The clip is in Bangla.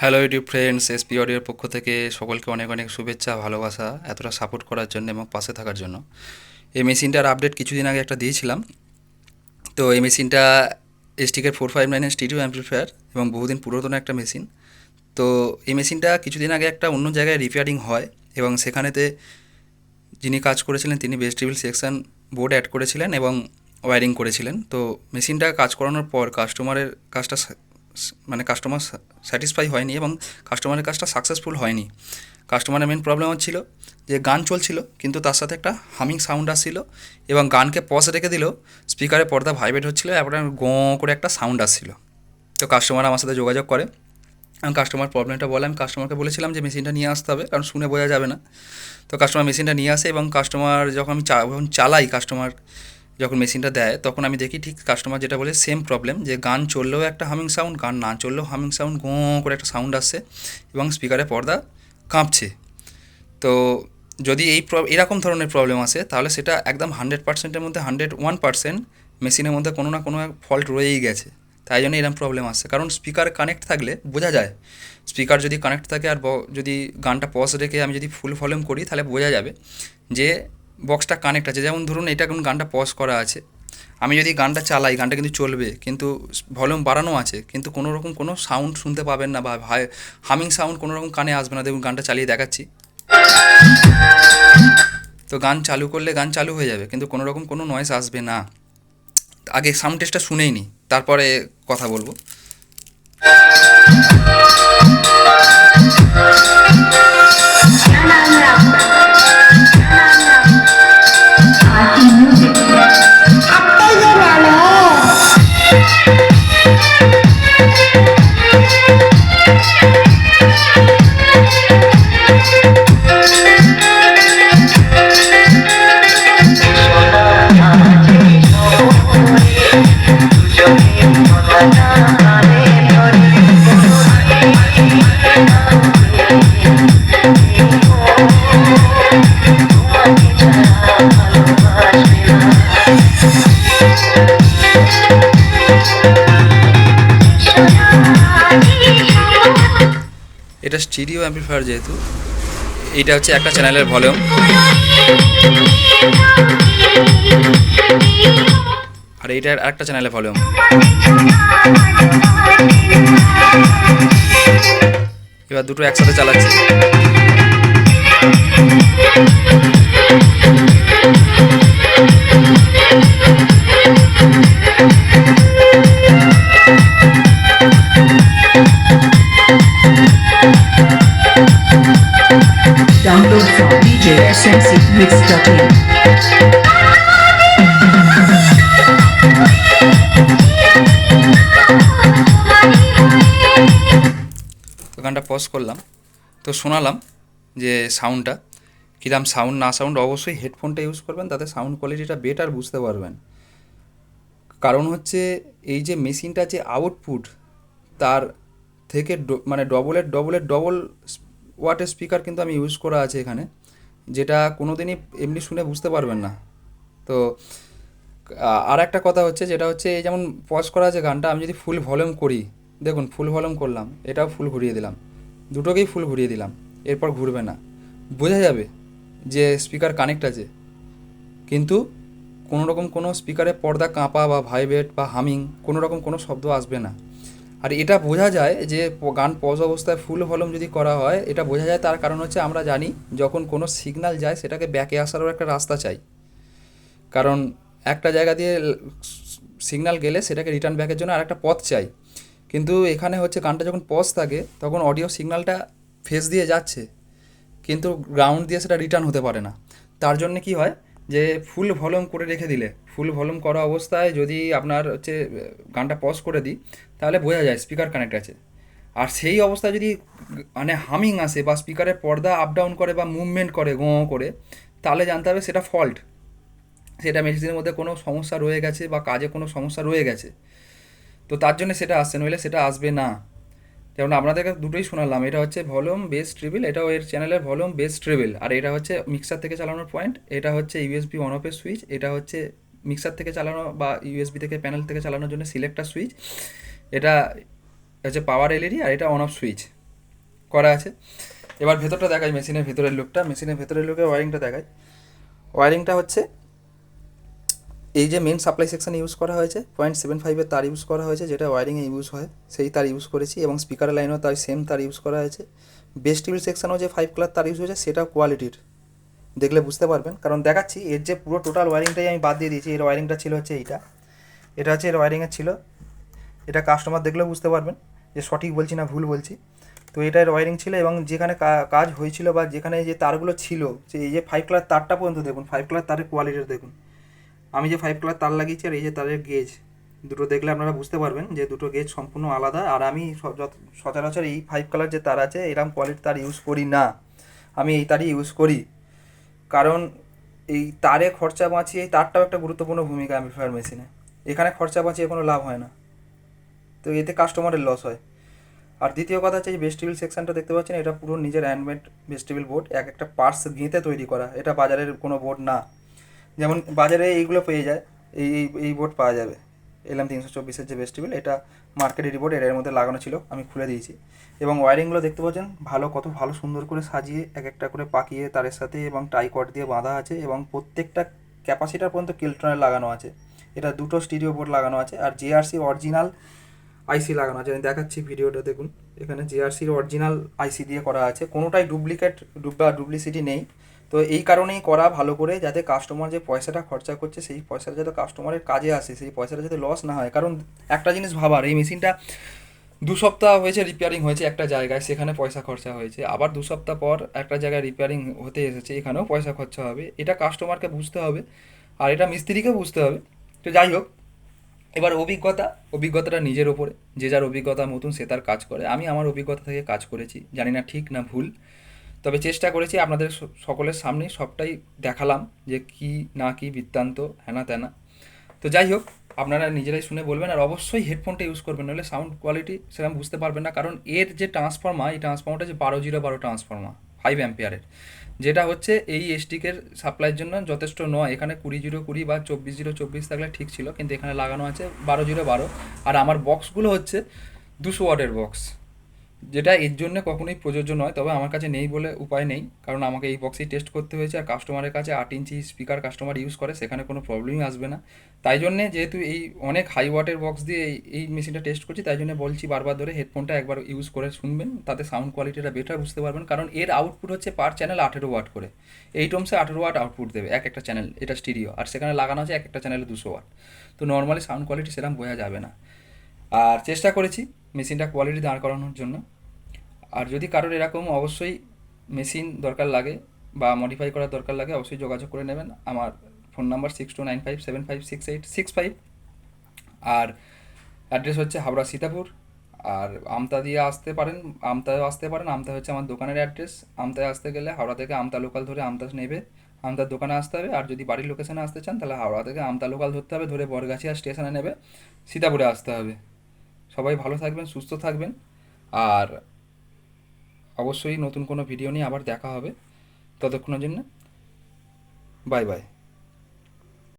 হ্যালো ইউটিউব ফ্রেন্ডস, এসপি অডিওর পক্ষ থেকে সকলকে অনেক অনেক শুভেচ্ছা, ভালোবাসা এতটা সাপোর্ট করার জন্য এবং পাশে থাকার জন্য। এই মেশিনটার আপডেট কিছুদিন আগে একটা দিয়েছিলাম। তো এই মেশিনটা STK 459 স্টিরিও অ্যাম্পলিফায়ার এবং বহুদিন পুরাতন একটা মেশিন। তো এই মেশিনটা কিছুদিন আগে একটা অন্য জায়গায় রিপেয়ারিং হয় এবং সেখানেতে যিনি কাজ করেছিলেন তিনি বেস ট্রিবিল সেকশন বোর্ড অ্যাড করেছিলেন এবং ওয়্যারিং করেছিলেন। তো মেশিনটা কাজ করানোর পর কাস্টমারের কাজটা মানে কাস্টমার স্যাটিসফাই হয়নি এবং কাস্টমারের কাজটা সাকসেসফুল হয়নি। কাস্টমারের মেন প্রবলেম হচ্ছিল যে গান চলছিল কিন্তু তার সাথে একটা হামিং সাউন্ড আসছিল এবং গানকে পজ রেখে দিলেও স্পিকারের পর্দা ভাইব্রেট হচ্ছিলো, তারপরে গোঁ করে একটা সাউন্ড আসছিল। তো কাস্টমার আমার সাথে যোগাযোগ করে, আমি কাস্টমার প্রবলেমটা বলে আমি কাস্টমারকে বলেছিলাম যে মেশিনটা নিয়ে আসতে হবে, কারণ শুনে বোঝা যাবে না। তো কাস্টমার মেশিনটা নিয়ে আসে এবং কাস্টমার যখন আমি যখন চালাই, কাস্টমার যখন মেশিনটা দেয় তখন আমি দেখি ঠিক কাস্টমার যেটা বলে সেম প্রবলেম, যে গান চললেও একটা হামিং সাউন্ড, গান না চললেও হামিং সাউন্ড, গোঁ করে একটা সাউন্ড আসছে এবং স্পিকারের পর্দা কাঁপছে। তো যদি এরকম ধরনের প্রবলেম আসে তাহলে সেটা একদম 100%-এর মধ্যে 101% মেশিনের মধ্যে কোনো না কোনো ফল্ট রয়েই গেছে। তাই জন্য এরকম প্রবলেম আসছে, কারণ স্পিকার কানেক্ট থাকলে বোঝা যায়। স্পিকার যদি কানেক্ট থাকে আর যদি গানটা পজ রেখে আমি যদি ফুল ভলিউম করি তাহলে বোঝা যাবে যে বক্সটা কানেক্ট আছে। যেমন ধরুন এটা কোন গানটা পজ করা আছে, আমি যদি গানটা চালাই গানটা কিন্তু চলবে, কিন্তু ভলিউম বাড়ানো আছে, কিন্তু কোনো রকম কোনো সাউন্ড শুনতে পাবেন না বা হামিং সাউন্ড কোনো রকম কানে আসবে না। দেখুন গানটা চালিয়ে দেখাচ্ছি, তো গান চালু করলে গান চালু হয়ে যাবে কিন্তু কোনো রকম কোনো নয়েজ আসবে না। আগে সাউন্ড টেস্টটা শুনেই নি, তারপরে কথা বলবো। এটা স্টিরিও অ্যাম্পলিফায়ার, যেহেতু এইটা হচ্ছে একটা চ্যানেলের ভলিউম, আর এইটা একটা চ্যানেলের ভলিউম। এবার দুটো একসাথে চালাচ্ছি। Download from djsmcmix.in. তো গানটা পজ করলাম, তো শোনালাম যে সাউন্ডটা কীরকম সাউন্ড না সাউন্ড। অবশ্যই হেডফোনটা ইউজ করবেন, তাতে সাউন্ড কোয়ালিটিটা বেটার বুঝতে পারবেন। কারণ হচ্ছে এই যে মেশিনটা যে আউটপুট তার থেকে মানে ডবল ওয়াটের স্পিকার কিন্তু আমি ইউজ করা আছে এখানে, যেটা কোনো দিনই এমনি শুনে বুঝতে পারবেন না। তো আর একটা কথা হচ্ছে, যেটা হচ্ছে এই যেমন পজ করা আছে গানটা, আমি যদি ফুল ভলিউম করি, দেখুন ফুল ভলিউম করলাম, এটাও ফুল ঘুরিয়ে দিলাম, দুটোকেই ফুল ঘুরিয়ে দিলাম, এরপর ঘুরবে না, বোঝা যাবে যে স্পিকার কানেক্ট আছে, কিন্তু কোনো রকম কোনো স্পিকারে পর্দা কাঁপা বা ভাইব্রেট বা হামিং কোনো রকম কোনো শব্দ আসবে না। আর এটা বোঝা যায় যে গান পজ অবস্থায় ফুল ভলিউম যদি করা হয়, এটা বোঝা যায়। তার কারণ হচ্ছে আমরা জানি যখন কোনো সিগন্যাল যায় সেটাকে ব্যাকে আসারও একটা রাস্তা চাই, কারণ একটা জায়গা দিয়ে সিগন্যাল গেলে সেটাকে রিটার্ন ব্যাকের জন্য আর একটা পথ চাই। কিন্তু এখানে হচ্ছে গানটা যখন পজ থাকে তখন অডিও সিগন্যালটা ফেস দিয়ে যাচ্ছে, কিন্তু গ্রাউন্ড দিয়ে সেটা রিটার্ন হতে পারে না। তার জন্য কি হয় যে ফুল ভলিউম করে রেখে দিলে, ফুল ভলিউম করা অবস্থায় যদি আপনার হচ্ছে গানটা পজ করে দিই তাহলে বোঝা যায় স্পিকার কানেক্ট আছে। আর সেই অবস্থায় যদি মানে হামিং আসে বা স্পিকারের পর্দা আপ ডাউন করে বা মুভমেন্ট করে গোঁ করে, তাহলে জানতে হবে সেটা ফল্ট, সেটা মেশিনের মধ্যে কোনো সমস্যা রয়ে গেছে বা কাজে কোনো সমস্যা রয়ে গেছে। তো তার জন্য সেটা আসছে, নইলে সেটা আসবে না। যেমন আপনাদেরকে দুটোই শোনালাম, এটা হচ্ছে ভলিউম বেস ট্রিবিল, এটাও এর চ্যানেলের ভলিউম বেস ট্রিবিল, আর এটা হচ্ছে মিক্সার থেকে চালানোর পয়েন্ট, এটা হচ্ছে ইউএসবি অন অফের সুইচ, এটা হচ্ছে মিক্সার থেকে চালানো বা ইউএসবি থেকে প্যানেল থেকে চালানোর জন্য সিলেক্টার সুইচ, এটা হচ্ছে পাওয়ার এলইডি, আর এটা অন অফ সুইচ। করা আছে। এবার ভেতরটা দেখাই, মেশিনের ভেতরের লুকটা, মেশিনের ভেতরের লুকে ওয়ারিংটা দেখাই। ওয়ারিংটা হচ্ছে এই যে মেন সাপ্লাই সেকশানে ইউজ করা হয়েছে 0.75-এর তার ইউজ করা হয়েছে, যেটা ওয়ারিংয়ে ইউজ হয় সেই তার ইউজ করেছি, এবং স্পিকার লাইনও তার সেম তার ইউজ করা হয়েছে। বেস টিভির সেকশানেও যে 5 কালার তার ইউজ হয়েছে সেটাও কোয়ালিটির, দেখলে বুঝতে পারবেন। কারণ দেখাচ্ছি এর যে পুরো টোটাল ওয়ারিংটাই আমি বাদ দিয়ে দিয়েছি। এর ওয়ারিংটা ছিল হচ্ছে এইটা, এটা হচ্ছে এর ওয়ারিংয়ের ছিল। এটা কাস্টমার দেখলেও বুঝতে পারবেন যে সঠিক বলছি না ভুল বলছি। তো এটা এর ওয়ারিং ছিল, এবং যেখানে কাজ হয়েছিল বা যেখানে যে তারগুলো ছিল, যে এই যে 5 কালার তারটা পর্যন্ত দেখুন, 5 কালার তারের কোয়ালিটিটা দেখুন। আমি যে 5 কালার তার লাগিয়েছি আর এই যে তারের গেজ দুটো দেখলে আপনারা বুঝতে পারবেন যে দুটো গেজ সম্পূর্ণ আলাদা। আর আমি সচরাচর এই 5 কালার যে তার আছে এরকম কোয়ালিটির তার ইউজ করি না, আমি এই তারই ইউজ করি। কারণ এই তারে খরচা বাঁচিয়ে, এই তারটাও একটা গুরুত্বপূর্ণ ভূমিকা অ্যাম্পলিফায়ার মেশিনে। এখানে খরচা বাঁচিয়ে কোনো লাভ হয় না, তো এতে কাস্টমারের লস হয়। আর দ্বিতীয় কথা হচ্ছে এই ভেস্টিবল সেকশনটা দেখতে পাচ্ছেন, এটা পুরো নিজের হ্যান্ডমেড ভেস্টিবল বোর্ড, এক একটা পার্টস গেঁথে তৈরি করা, এটা বাজারের কোনো বোর্ড না। যেমন বাজারে এইগুলো পেয়ে যায়, এই বোর্ড পাওয়া যাবে LM324-এর যে ভেস্টিবল, এটা মার্কেটের বোর্ড, এর মধ্যে লাগানো ছিল, আমি খুলে দিয়েছি। এবং ওয়ারিংগুলো দেখতে পাচ্ছেন কত ভালো সুন্দর করে সাজিয়ে এক একটা করে পাকিয়ে তারের সাথে এবং টাই কর্ড দিয়ে বাঁধা আছে, এবং প্রত্যেকটা ক্যাপাসিটার পর্যন্ত কিলট্রনের লাগানো আছে। এটা দুটো স্টিরিও বোর্ড লাগানো আছে, আর জেআরসি অরিজিনাল আইসি লাগানো আছে। আমি দেখাচ্ছি ভিডিওটা দেখুন, এখানে জিআরসির অরিজিনাল আইসি দিয়ে করা আছে, কোনোটাই ডুপ্লিকেট বা ডুপ্লিসিটি নেই। তো এই কারণেই করা ভালো করে, যাতে কাস্টমার যে পয়সাটা খরচা করছে সেই পয়সাটা যাতে কাস্টমারের কাজে আসে, সেই পয়সাটা যাতে লস না হয়। কারণ একটা জিনিস ভাবার, এই মেশিনটা 2 সপ্তাহ হয়েছে রিপেয়ারিং হয়েছে একটা জায়গায়, সেখানে পয়সা খরচা হয়েছে, আবার 2 সপ্তাহ পর একটা জায়গায় রিপেয়ারিং হতে এসেছে, এখানেও পয়সা খরচা হবে। এটা কাস্টমারকে বুঝতে হবে, আর এটা মিস্ত্রিকেও বুঝতে হবে। তো যাই হোক, এবার অভিজ্ঞতাটা নিজের ওপরে, যে যার অভিজ্ঞতা মতন সে তার কাজ করে। আমি আমার অভিজ্ঞতা থেকে কাজ করেছি, জানি না ঠিক না ভুল, তবে চেষ্টা করেছি আপনাদের সকলের সামনেই সবটাই দেখালাম, যে কি না কি বৃত্তান্ত হেনা তেনা। তো যাই হোক, আপনারা নিজেরাই শুনে বলবেন, আর অবশ্যই হেডফোনটা ইউজ করবেন, নাহলে সাউন্ড কোয়ালিটি সেরকম বুঝতে পারবেন না। কারণ এর যে ট্রান্সফর্মার, এই ট্রান্সফর্মারটা যে 12-0-12 ট্রান্সফর্মার 5 অ্যাম্পিয়ারের, যেটা হচ্ছে এই এসটিকের সাপ্লাইয়ের জন্য যথেষ্ট নয়। এখানে 20-0-20 বা 24-0-24 থাকলে ঠিক ছিল, কিন্তু এখানে লাগানো আছে 12-0-12। আর আমার বক্সগুলো হচ্ছে 200 ওয়াটের বক্স, যেটা এর জন্য কখনোই প্রযোজ্য নয়। তবে আমার কাছে নেই বলে উপায় নেই, কারণ আমাকে এই বক্সেই টেস্ট করতে হয়েছে। আর কাস্টমারের কাছে 8 ইঞ্চি স্পিকার কাস্টমার ইউজ করে, সেখানে কোনো প্রবলেমই আসবে না। তাই জন্যে যেহেতু এই অনেক হাই ওয়াটের বক্স দিয়ে এই মেশিনটা টেস্ট করছি, তাই জন্য বলছি বারবার ধরে হেডফোনটা একবার ইউজ করে শুনবেন, তাতে সাউন্ড কোয়ালিটিটা বেটার বুঝতে পারবেন। কারণ এর আউটপুট হচ্ছে পার চ্যানেল 18 ওয়াট করে, 8 ohmসে 18 ওয়াট আউটপুট দেবে এক একটা চ্যানেল, এটা স্টিরিও। আর সেখানে লাগানো আছে এক একটা চ্যানেলে 200 ওয়াট। তো নর্মালি সাউন্ড কোয়ালিটি সেরকম বোঝা যাবে না। আর চেষ্টা করেছি মেশিনটা কোয়ালিটি দাঁড় করানোর জন্য। আর যদি কারোর এরকম অবশ্যই মেশিন দরকার লাগে বা মডিফাই করার দরকার লাগে, অবশ্যই যোগাযোগ করে নেবেন। আমার ফোন নাম্বার 6295756865। আর অ্যাড্রেস হচ্ছে হাওড়া সীতাপুর। আর আমতা দিয়ে আসতে পারেন, আমতায়ও আসতে পারেন, আমতা হচ্ছে আমার দোকানের অ্যাড্রেস। আমতায় আসতে গেলে হাওড়া থেকে আমতা লোকাল ধরে আমতা নেবে, আমতার দোকানে আসতে হবে। আর যদি বাড়ির লোকেশনে আসতে চান, তাহলে হাওড়া থেকে আমতা লোকাল ধরতে হবে, ধরে বরগাছিয়া স্টেশনে নেবে, সীতাপুরে আসতে হবে। সবাই ভালো থাকবেন, সুস্থ থাকবেন। আর অবশ্যই নতুন কোনো ভিডিও নিয়ে আবার দেখা হবে, ততক্ষণের জন্য বাই বাই।